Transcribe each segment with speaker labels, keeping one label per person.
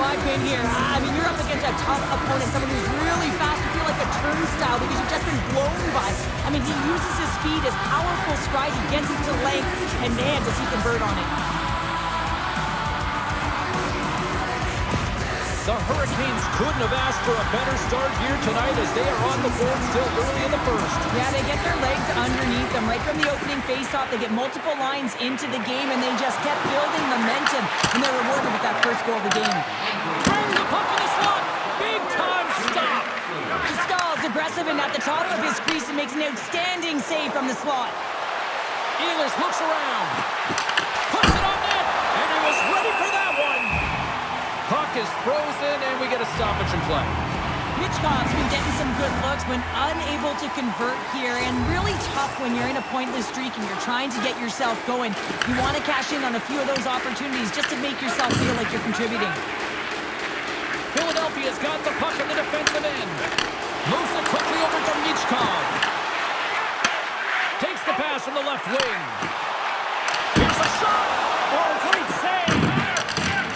Speaker 1: I've been here. I mean, you're up against a tough opponent, someone who's really fast. You feel like a turnstile because you've just been blown by. I mean, he uses his speed, his powerful stride. He gets into length, and man, does he convert on it.
Speaker 2: The Hurricanes couldn't have asked for a better start here tonight as they are on the board still early in the first.
Speaker 1: Yeah, they get their legs underneath them right from the opening faceoff. They get multiple lines into the game, and they just kept building momentum, and they're rewarded with that first goal of the game.
Speaker 2: Brings the puck in the slot. Big time stop.
Speaker 1: Stahl's aggressive and at the top of his crease and makes an outstanding save from the slot.
Speaker 2: Ehlers looks around. Puts it on net, and he was ready for that one. Puck is frozen, and we get a stoppage in play.
Speaker 1: Mitchkov's been getting some good looks, but unable to convert here, and really tough when you're in a pointless streak and you're trying to get yourself going. You want to cash in on a few of those opportunities just to make yourself feel like you're contributing.
Speaker 2: Philadelphia's got the puck in the defensive end. Moves it quickly over to Mitchkov. Takes the pass from the left wing. Here's a shot! Oh, great save!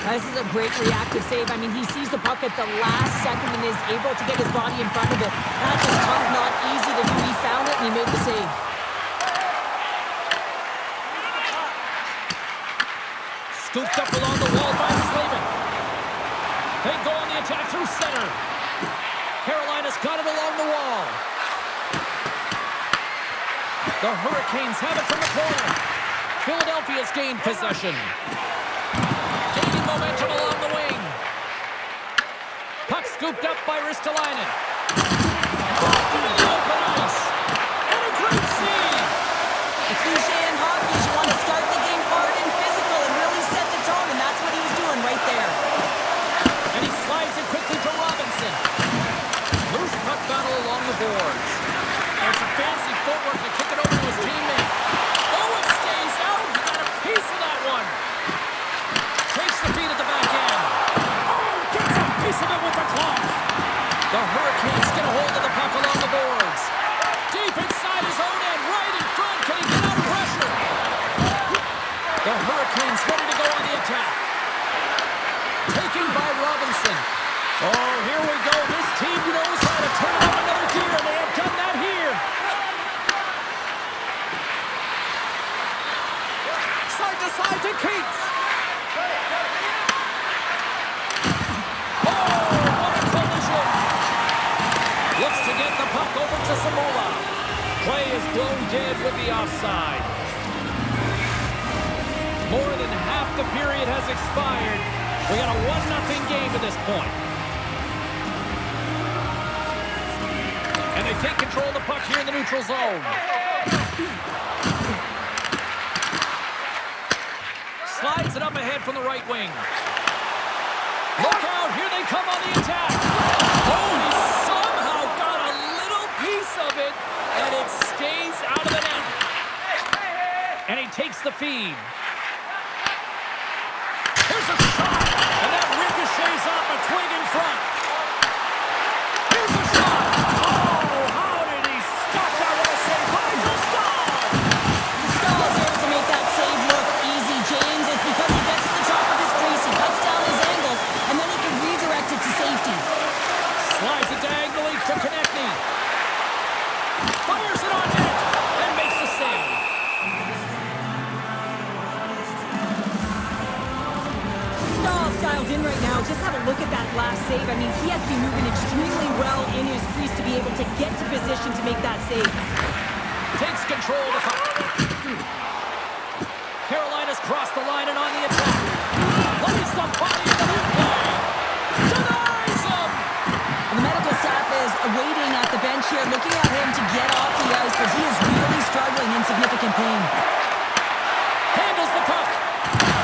Speaker 1: This is a great reactive save. I mean, he sees the puck at the last second and is able to get his body in front of it. That's just tough, not easy to do. He found it and he made the save.
Speaker 2: Scooped up along the wall by Slavin. They go on the attack through center. Carolina's got it along the wall. The Hurricanes have it from the corner. Philadelphia's gained possession. Gaining momentum along the wing. Puck scooped up by Ristolainen. Off into the open ice. And a great save.
Speaker 1: The cliche in hockey is you want to start the game hard and physical and really set the tone, and that's what he's doing right there.
Speaker 2: And he slides it quickly to Robinson. Loose puck battle along the boards. And some fancy footwork to kick it over to his teammate. Oh, it stays out. He got a piece of that one. Takes the feed at the back end. Oh, gets a piece of it with the glove. The Hurricanes get a hold of the puck along the boards. Deep inside his own end, right in front. Can he get out of pressure? The Hurricanes ready to go on the attack. Taken by Robinson. Oh, here we go. This team knows how to turn up another gear, and they have done that here. Side to side to Keats. Oh, what a collision. Looks to get the puck over to Samola. Play is blown dead with the offside. More than half the period has expired. We got a 1-0 game at this point. And they take control of the puck here in the neutral zone. Slides it up ahead from the right wing. Look out, here they come on the attack. Oh, he somehow got a little piece of it, and it stays out of the net. And he takes the feed. Here's a shot, and that ricochets off a twig in front. Here's a shot. Oh, how did he stop that? What a save by Stahl.
Speaker 1: Stahl is able to make that save look easy, James. It's because he gets to the top of his crease, he cuts down his angles, and then he can redirect it to safety.
Speaker 2: Slides it diagonally to Konechny. Fires it on net and makes the save.
Speaker 1: Stahl's dialed in right now. Just have a look at that last save. I mean, he has to be moving extremely well in his crease to be able to get to position to make that save.
Speaker 2: Takes control of the puck. Carolina's crossed the line and on the attack. Plays the body of the play. Denies him.
Speaker 1: And the medical staff is waiting at the bench here, looking at him to get off the ice, but he is really struggling in significant pain.
Speaker 2: Handles the puck.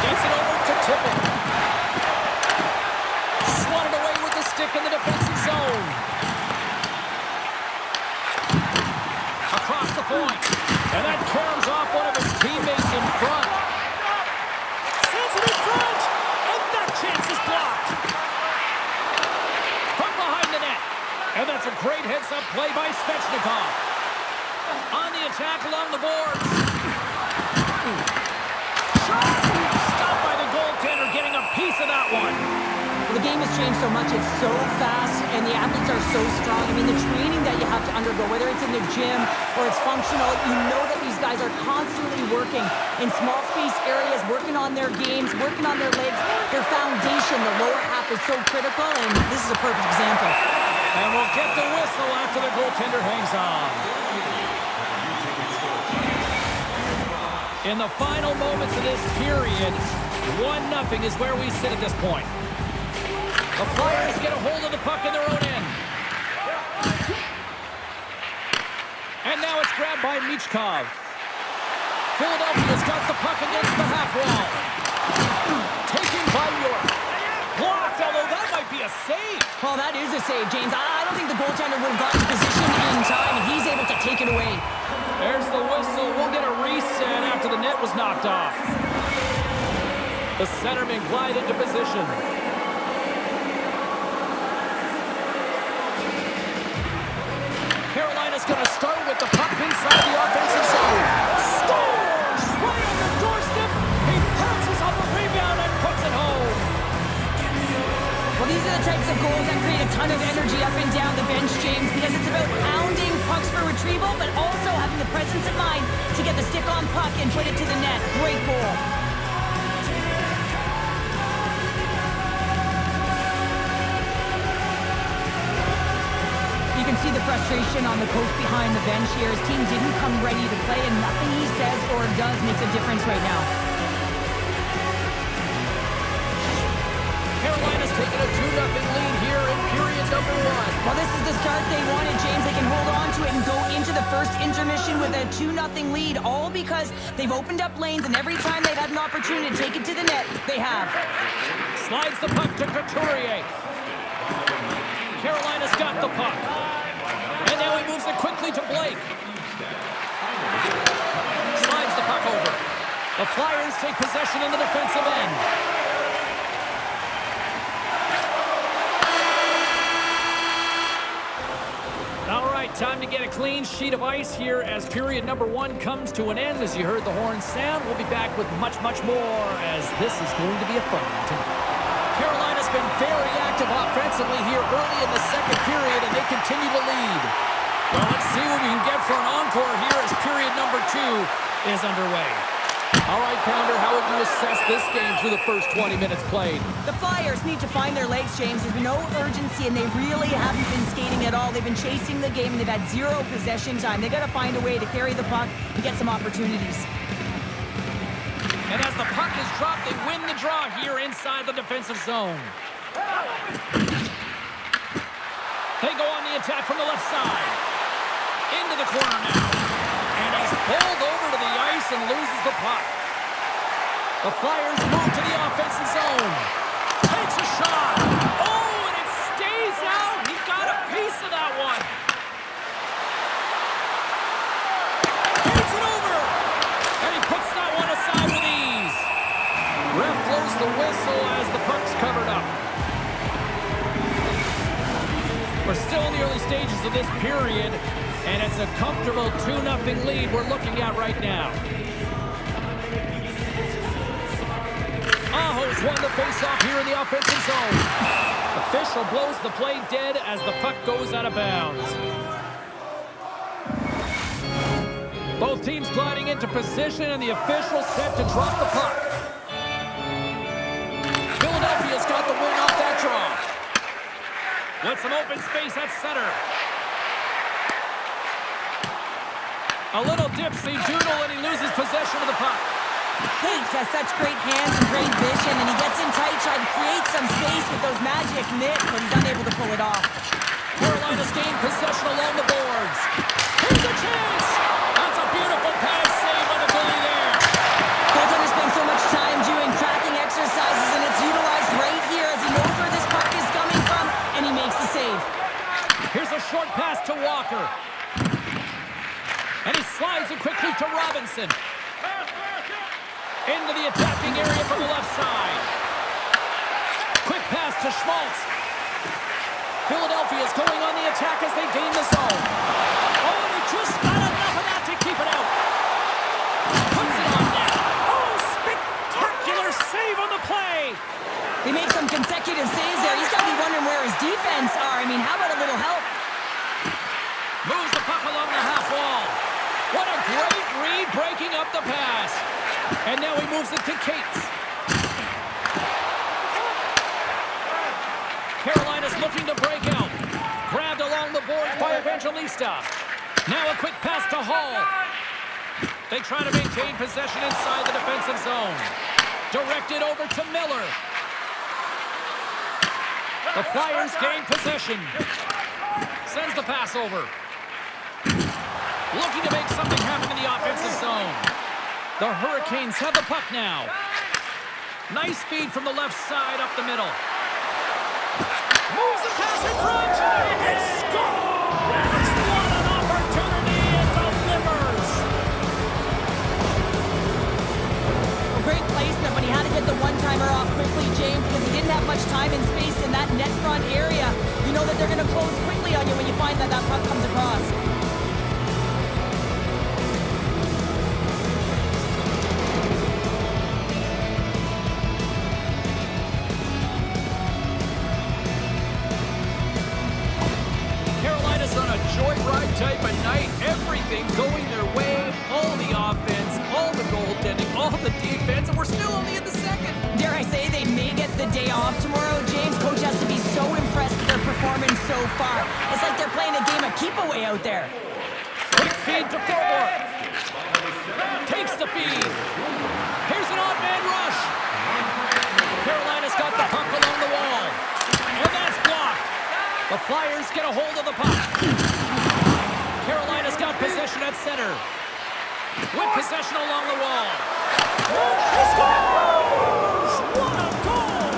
Speaker 2: Gets it over to Tippett. Swatted away with the stick in the defensive zone. Across the point. And that caroms off one of his teammates in front. Sends it in front. And that chance is blocked. From behind the net. And that's a great heads-up play by Svechnikov. On the attack along the boards. Shot! Stopped by the goaltender, getting a piece of that one.
Speaker 1: The The game has changed so much. It's so fast, and the athletes are so strong. I mean, the training that you have to undergo, whether it's in the gym or it's functional, you know that these guys are constantly working in small space areas, working on their games, working on their legs. Their foundation, the lower half, is so critical, and this is a perfect example.
Speaker 2: And we'll get the whistle after the goaltender hangs on. In the final moments of this period, 1-0 is where we sit at this point. The Flyers get a hold of the puck in their own end. And now it's grabbed by Michkov. Philadelphia's got the puck against the half wall. Taken by York. Blocked, although that might be a save.
Speaker 1: Well, that is a save, James. I don't think the goaltender would have gotten position in time, and he's able to take it away.
Speaker 2: There's the whistle. We'll get a reset after the net was knocked off. The centerman glide into position. Carolina's going to start with the puck inside the offensive zone. Scores! Right on the doorstep. He pounces on the rebound and puts it home.
Speaker 1: Well, these are the types of goals that create a ton of energy up and down the bench, James, because it's about pounding pucks for retrieval, but also having the presence of mind to get the stick on puck and put it to the net. Great goal. You can see the frustration on the coach behind the bench here. His team didn't come ready to play, and nothing he says or does makes a difference right now.
Speaker 2: Carolina's taking a 2-0 lead here in period number 1.
Speaker 1: Well, this is the start they wanted, James. They can hold on to it and go into the first intermission with a 2-0 lead, all because they've opened up lanes, and every time they've had an opportunity to take it to the net, they have.
Speaker 2: Slides the puck to Couturier. Carolina's got the puck. And now he moves it quickly to Blake. Slides the puck over. The Flyers take possession in the defensive end. All right, time to get a clean sheet of ice here as period number 1 comes to an end. As you heard the horn sound, we'll be back with much, much more as this is going to be a fun one tonight. Carolina's been very active offensively here early in the second period, and they continue to lead. Well, let's see what we can get for an encore here as period number 2 is underway. All right, Pounder, how would you assess this game through the first 20 minutes played?
Speaker 1: The Flyers need to find their legs, James. There's no urgency, and they really haven't been skating at all. They've been chasing the game, and they've had zero possession time. They got to find a way to carry the puck and get some opportunities.
Speaker 2: And as the puck is dropped, they win the draw here inside the defensive zone. They go on the attack from the left side. Into the corner now. And he's pulled over to the ice and loses the puck. The Flyers move to the offensive zone. Takes a shot. Oh, and it stays out. He got a piece of that one. Takes it over. And he puts that one aside with ease. Ref blows the whistle as the puck's covered up. We're still in the early stages of this period, and it's a comfortable 2-0 lead we're looking at right now. Aho's won the faceoff here in the offensive zone. Official blows the play dead as the puck goes out of bounds. Both teams gliding into position, and the official set to drop the puck. Philadelphia's got the win off that draw. With some open space at center. A little dipsy doodle, and he loses possession of the puck.
Speaker 1: Hanks has such great hands and great vision, and he gets in tight, trying to create some space with those magic mitts, but he's unable to pull it off.
Speaker 2: Carolina's gained possession along the boards. Here's a chance! That's a beautiful pass save by the goalie there.
Speaker 1: Goaltender spends so much time doing tracking exercises, and it's utilized right here as he knows where this puck is coming from, and he makes the save.
Speaker 2: Here's a short pass to Walker. And he slides it quickly to Robinson. Into the attacking area from the left side. Quick pass to Schmaltz. Philadelphia's going on the attack as they gain the zone. Oh, and he just got enough of that to keep it out. Puts it on net. Oh, spectacular save on the play.
Speaker 1: He made some consecutive saves there.
Speaker 2: And now he moves it to Cates. Carolina's looking to break out. Grabbed along the boards by Evangelista. Now a quick pass to Hall. They try to maintain possession inside the defensive zone. Directed over to Miller. The Flyers gain possession. Sends the pass over. Looking to make something happen in the offensive zone. The Hurricanes have the puck now. Nice feed from the left side up the middle. Moves the pass in front. And scores! What an opportunity it delivers!
Speaker 1: A great placement, but he had to get the one-timer off quickly, James, because he didn't have much time and space in that net front area. You know that they're going to close quickly on you when you find that that puck comes across.
Speaker 2: Carolina's on a joyride type of night. Everything going their way. All the offense, all the goaltending, all the defense, and we're still only in the second.
Speaker 1: Dare I say they may get the day off tomorrow, James? Coach has to be so impressed with their performance so far. It's like they're playing a game of keep-away out there.
Speaker 2: Quick feed to forward. Takes the feed. Here's an odd man rush. Carolina's got the puck along the wall. And that's blocked. The Flyers get a hold of the puck. Carolina's got possession at center. With possession along the wall. He scores! What a goal!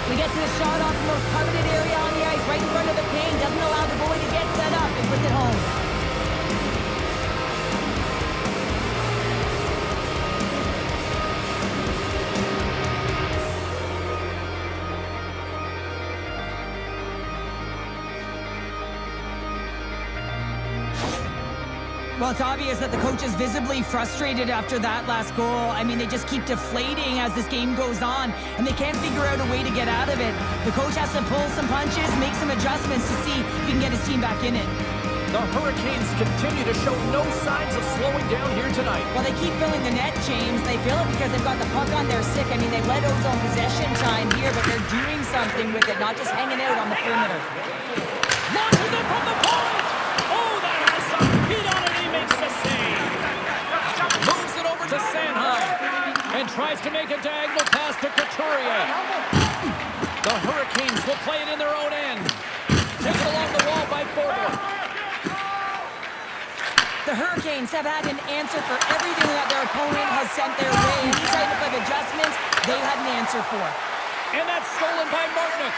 Speaker 1: We get to the shot off the most coveted area on the ice, right in front of the paint. Doesn't allow the goalie to get set up and puts it home. Well, it's obvious that the coach is visibly frustrated after that last goal. I mean, they just keep deflating as this game goes on, and they can't figure out a way to get out of it. The coach has to pull some punches, make some adjustments to see if he can get his team back in it.
Speaker 2: The Hurricanes continue to show no signs of slowing down here tonight.
Speaker 1: Well, they keep filling the net, James. They fill it because they've got the puck on their stick. I mean, they let Ozone possession time here, but they're doing something with it, not just hanging out on the perimeter.
Speaker 2: Launches it from the point! Oh, that has some heat on it! Makes the save. Moves it over to Sanheim and tries to make a diagonal pass to Couturier. The Hurricanes will play it in their own end. Taken along the wall by Forward.
Speaker 1: The Hurricanes have had an answer for everything that their opponent has sent their way. Any type of adjustments, they had an answer for.
Speaker 2: And that's stolen by Martinook.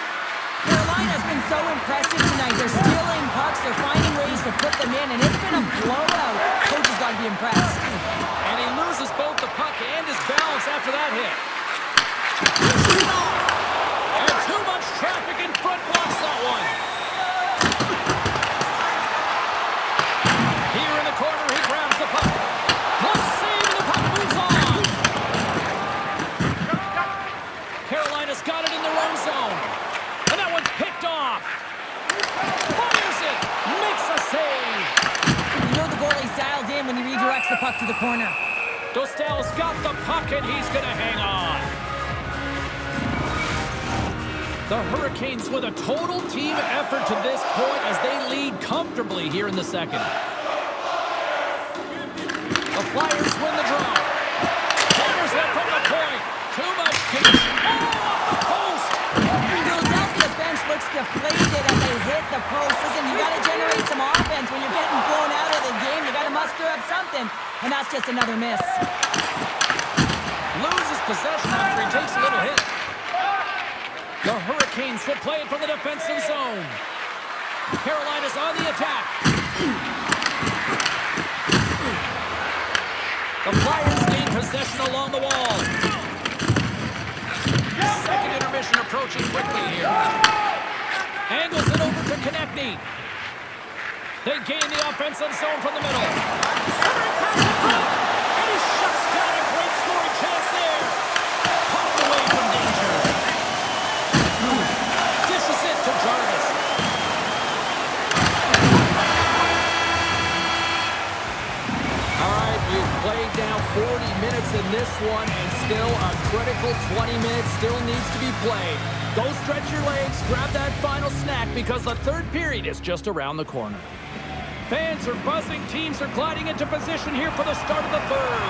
Speaker 1: Carolina's been so impressive tonight. They're stealing pucks. They're finding ways to put them in, and it's been a blowout. Coach has got to be impressed.
Speaker 2: And he loses both the puck and his balance after that hit. And too much traffic in front blocks that one. Here in the corner, he grabs the puck. Plus save, and the puck moves on. Carolina's got it in their own zone. And that one's picked off. Fires it. Makes a save.
Speaker 1: You know the goalie's dialed in when he redirects the puck to the corner.
Speaker 2: Dostal's got the puck, and he's going to hang on. The Hurricanes with a total team effort to this point as they lead comfortably here in the second. The Flyers win the draw. Hammers it from the point. Too much deep. Oh, off the post.
Speaker 1: Philadelphia's bench looks deflated as they hit the post. Listen, you got to generate some offense when you're getting blown out of the game. You got to muster up something, and that's just another miss.
Speaker 2: Loses possession after he takes a little hit. The Hurricanes will play it from the defensive zone. Carolina's on the attack. The Flyers gain possession along the wall. Second intermission approaching quickly here. Angles it over to Konechny. They gain the offensive zone from the middle. Centering pass in front. And he shuts down a great scoring chance there. Pumped away from danger. in this one, and still a critical 20 minutes still needs to be played. Go stretch your legs, grab that final snack, because the third period is just around the corner. Fans are buzzing. Teams are gliding into position here for the start of the third.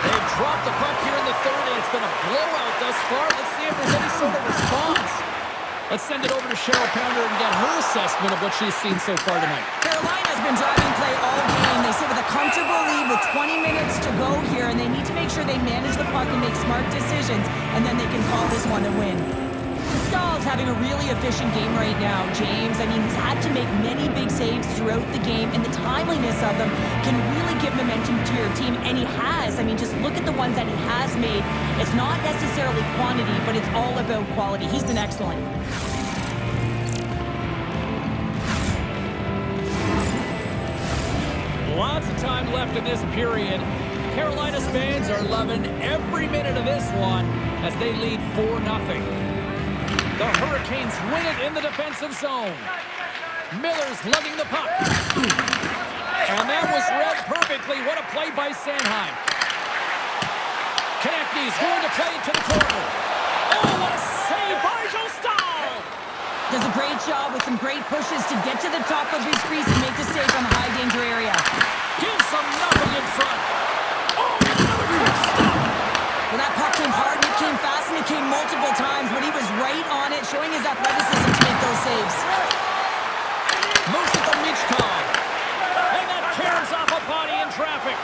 Speaker 2: They've dropped the puck here in the third, and it's been a blowout thus far. Let's see if there's any sort of response. Let's send it over to Cheryl Pounder and get her assessment of what she's seen so far tonight.
Speaker 1: Carolina's been driving play all game. They sit with a comfortable lead with 20 minutes to go here, and they need to make sure they manage the puck and make smart decisions, and then they can call this one a win. Stahl's having a really efficient game right now, James. I mean, he's had to make many big saves throughout the game, and the timeliness of them can really give momentum to your team, and he has. I mean, just look at the ones that he has made. It's not necessarily quantity, but it's all about quality. He's been excellent.
Speaker 2: Lots of time left in this period. Carolina's fans are loving every minute of this one as they lead 4-0. The Hurricanes win it in the defensive zone. Miller's lugging the puck. And that was read perfectly. What a play by Sanheim. Konechny's going to play to the corner. Oh, what a save by Joe Stahl!
Speaker 1: Does a great job with some great pushes to get to the top of his crease and make the save from a high-danger area.
Speaker 2: Gives them nothing in front. Oh, another quick stop!
Speaker 1: Well, that puck came hard, and it came fast, and it came multiple times, but he was right on it, showing his athleticism to make those saves.
Speaker 2: Moves it to Michkov. And that caroms off a body in traffic.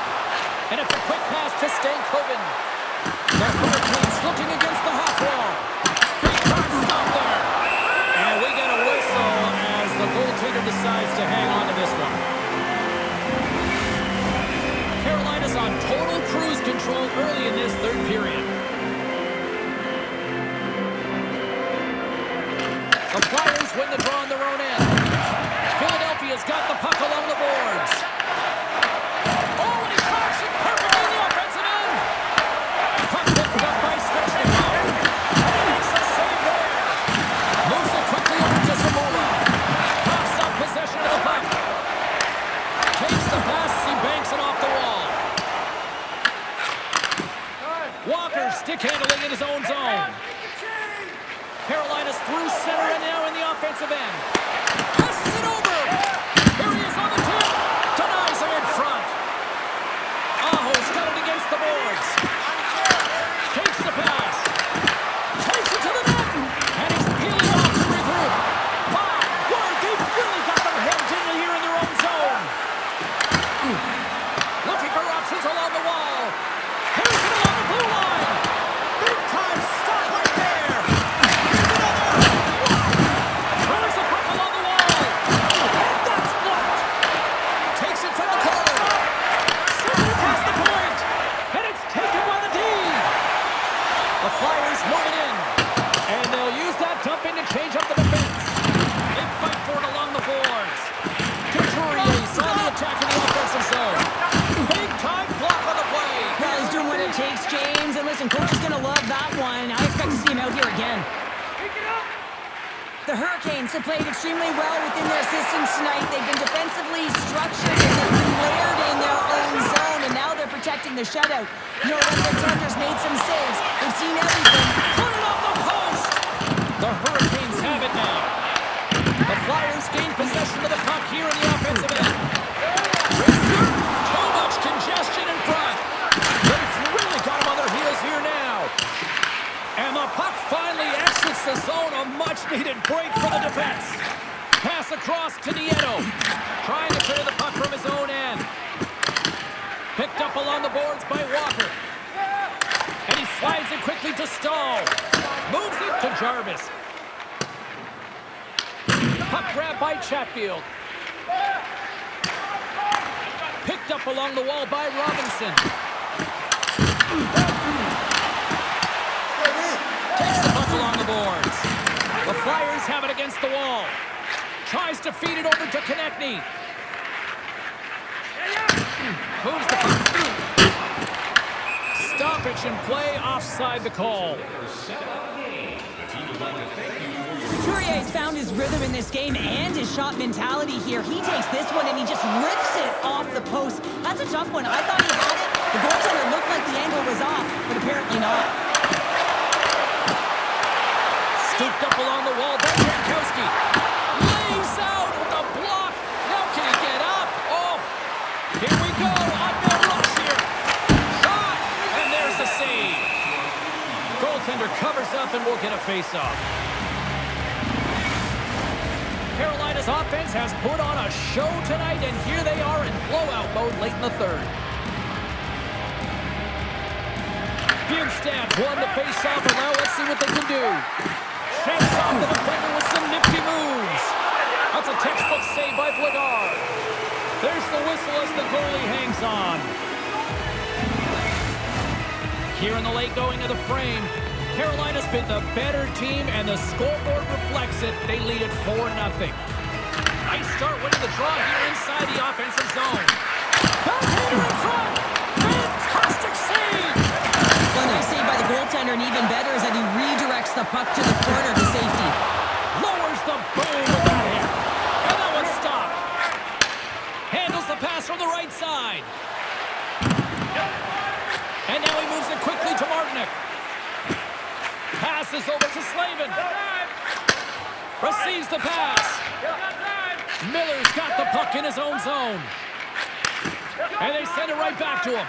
Speaker 2: And it's a quick pass to Stankoven. The Hurricanes looking against the half wall. Big time stop there. And we get a whistle as the goaltender decides to hang on to this one. Carolina's on total cruise control early in this third period. The Flyers win the draw on their own end. Philadelphia's got the puck along the boards. Oh, and he cracks it perfectly in the offensive end. Puck picked up by Svechnikov. And he makes the save there. Moves it quickly over to Zamora. Coughs up possession of the puck. Takes the pass, he banks it off the wall. Walker stick handling in his own zone. Carolina's through center and now in the offensive end. Passes it over. Here he is on the tip. Denies him in front. Aho's got it against the boards. Takes the pass. Takes it to the net. And he's peeling off to regroup. My word, they've really got them hemmed in here in their own zone. Looking for options along the wall. Here's it along the blue line. Big time stop right there. Here's another. Throws the puck along the wall. And that's blocked. Takes it from the corner. Sends it across the point. And it's taken by the D. The Flyers move it in. And they'll use that dump in to change up the defense. They fight for it along the boards. Couturier's on the attack in the offensive zone. Big time block on the play.
Speaker 1: Well, he's doing what it takes, James. And listen, coach is going to love that one. I expect to see him out here again. The Hurricanes have played extremely well within their systems tonight. They've been defensively structured and they've been layered in their own zone, and now they're protecting the shutout. You know, when the defenders made some saves, they've seen everything.
Speaker 2: Put it off the post. The Hurricanes have it now. The Flyers gain possession of the puck here in the offensive end. Too much congestion in front. They've really got them on their heels here now. And the puck finally exits the zone. A much-needed break for the defense. Pass across to Nieto. Trying to clear the puck from his own end. Picked up along the boards by Walker. And he slides it quickly to Stahl. Moves it to Jarvis. Puck grab by Chatfield. Picked up along the wall by Robinson. Takes the puck along the boards. The Flyers have it against the wall. Tries to feed it over to Konechny. Moves the puck. Stoppage in play, offside the call.
Speaker 1: Couturier's found his rhythm in this game and his shot mentality here. He takes this one and he just rips it off the post. That's a tough one. I thought he had it, The goaltender looked like the angle was off, but apparently not.
Speaker 2: Scooped up along the wall, that's Jankowski. Lays out with a block. Now can he get up? Oh, here we go. On the rush here. Shot, and there's the save. Goaltender covers up and will get a face-off. Carolina's offense has put on a show tonight, and here they are in blowout mode late in the third. Bjugstad's won the face-off, and now let's see what they can do. Shakes off the defender with some nifty moves. That's a textbook save by Vladar. There's the whistle as the goalie hangs on. Here in the late going of the frame, Carolina's been the better team, and the scoreboard reflects it. They lead it 4-0. Nice start winning the draw here inside the offensive zone. Backhander in front. Fantastic save.
Speaker 1: Well, nice save by the goaltender, and even better is that he redirects the puck to the corner to safety.
Speaker 2: Lowers the boom with that hit. And that one's stopped. Handles the pass from the right side. And now he moves it quickly to Martinick. Passes over to Slavin. Receives the pass. Miller's got the puck in his own zone. And they send it right back to him.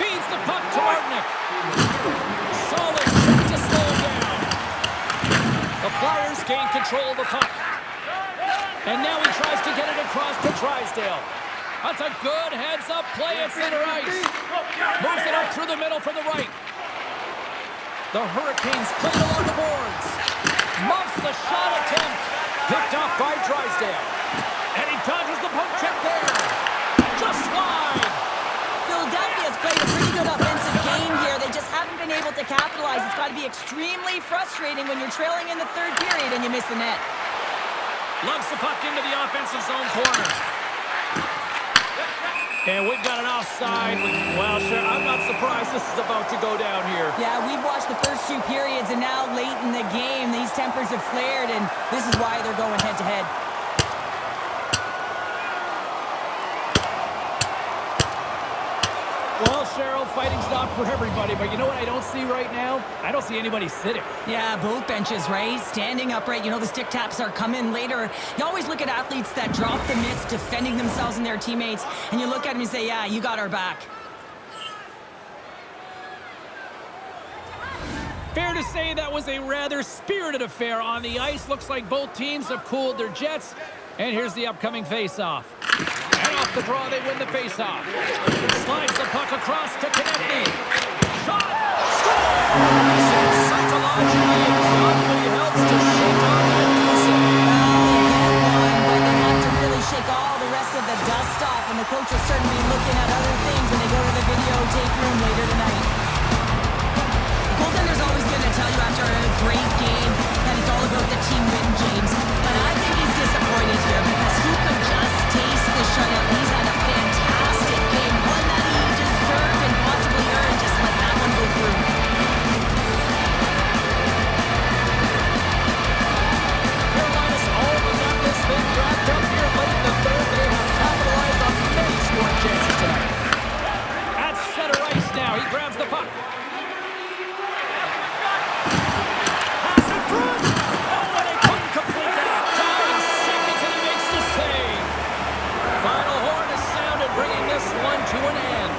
Speaker 2: Feeds the puck to Martinick. Solid trick to slow him down. The Flyers gain control of the puck. And now he tries to get it across to Drysdale. That's a good heads-up play at center ice. Moves it up through the middle from the right. The Hurricanes played along the boards. Muffs the shot attempt. Picked off by Drysdale. And he dodges the poke check there. Just wide.
Speaker 1: Philadelphia's played a pretty good offensive game here. They just haven't been able to capitalize. It's got to be extremely frustrating when you're trailing in the third period and you miss the net.
Speaker 2: Loves the puck into the offensive zone corner. And we've got an offside. Well, sure, I'm not surprised this is about to go down here.
Speaker 1: Yeah, we've watched the first two periods, and now late in the game, these tempers have flared, and this is why they're going head-to-head.
Speaker 2: Well, Cheryl, fighting's not for everybody, but you know what I don't see right now? I don't see anybody sitting.
Speaker 1: Yeah, both benches, right? Standing upright. You know, the stick taps are coming later. You always look at athletes that drop the mitts, defending themselves and their teammates, and you look at them and say, yeah, you got our back.
Speaker 2: Fair to say that was a rather spirited affair on the ice. Looks like both teams have cooled their jets. And here's the upcoming face-off. And off the draw, they win the face-off. Slides the puck across to Konechny. Shot! Score! Psychologically, it probably helps to shake off that music.
Speaker 1: But they have to really shake all the rest of the dust off, and the coach will certainly be looking at other things when they go to the videotape room later tonight. The goaltender's always going to tell you after a great game that it's all about the team win, James. But I think he's disappointed here because he could just taste the shutout. He's had a fantastic game, one that he deserved and possibly earned. Just let that one go through.
Speaker 2: Carolina's all but got this thing wrapped up here late in the third. They have capitalized on many scoring chances tonight. At center ice now. He grabs the puck. Pass in front. Oh, and they couldn't complete that. 9 seconds and he makes the save. Final horn is sounded, bringing this one to an end.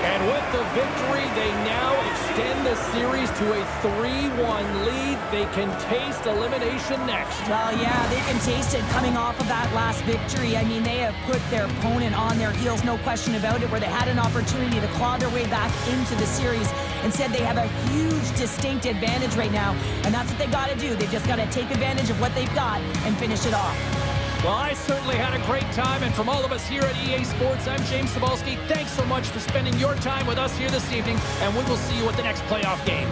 Speaker 2: And with the victory, they now extend the series to a 3-1 lead. They can taste elimination next.
Speaker 1: Well, yeah, they can taste it coming off of that last victory. I mean, they have put their opponent on their heels, no question about it, where they had an opportunity to claw their way back into the series. Instead, they have a huge, distinct advantage right now, and that's what they got to do. They've just got to take advantage of what they've got and finish it off.
Speaker 2: Well, I certainly had a great time, and from all of us here at EA Sports, I'm James Cebulski. Thanks so much for spending your time with us here this evening, and we will see you at the next playoff game.